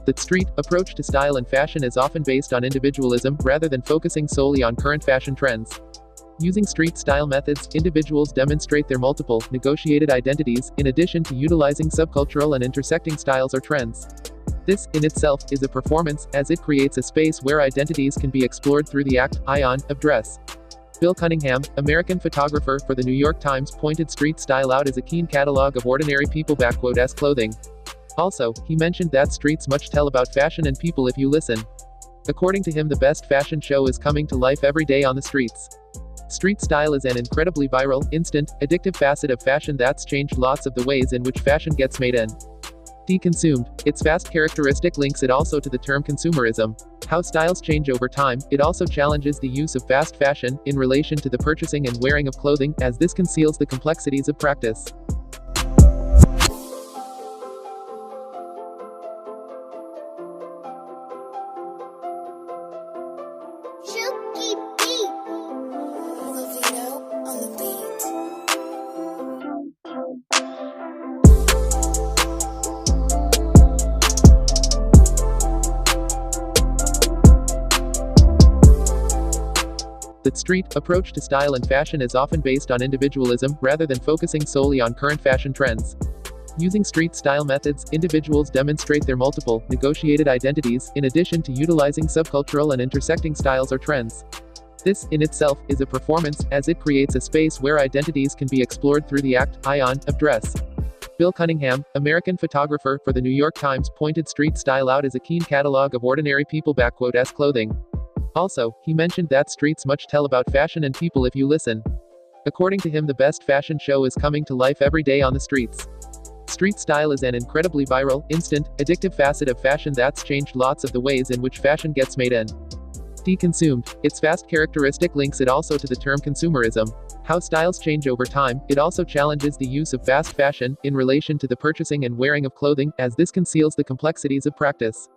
The street approach to style and fashion is often based on individualism, rather than focusing solely on current fashion trends. Using street style methods, individuals demonstrate their multiple, negotiated identities, in addition to utilizing subcultural and intersecting styles or trends. This, in itself, is a performance, as it creates a space where identities can be explored through the act, of dress. Bill Cunningham, American photographer for the New York Times, pointed street style out as a keen catalog of ordinary people as clothing. Also, he mentioned that streets much tell about fashion and people if you listen. According to him, the best fashion show is coming to life every day on the streets. Street style is an incredibly viral, instant, addictive facet of fashion that's changed lots of the ways in which fashion gets made and consumed. Its fast characteristic links it also to the term consumerism. How styles change over time, it also challenges the use of fast fashion, in relation to the purchasing and wearing of clothing, as this conceals the complexities of practice. The street approach to style and fashion is often based on individualism, rather than focusing solely on current fashion trends. Using street style methods, individuals demonstrate their multiple, negotiated identities, in addition to utilizing subcultural and intersecting styles or trends. This, in itself, is a performance, as it creates a space where identities can be explored through the act, of dress. Bill Cunningham, American photographer for the New York Times, pointed street style out as a keen catalog of ordinary people as clothing. Also, he mentioned that streets much tell about fashion and people if you listen. According to him, the best fashion show is coming to life every day on the streets. Street style is an incredibly viral, instant, addictive facet of fashion that's changed lots of the ways in which fashion gets made and consumed. Its fast characteristic links it also to the term consumerism. How styles change over time, it also challenges the use of fast fashion, in relation to the purchasing and wearing of clothing, as this conceals the complexities of practice.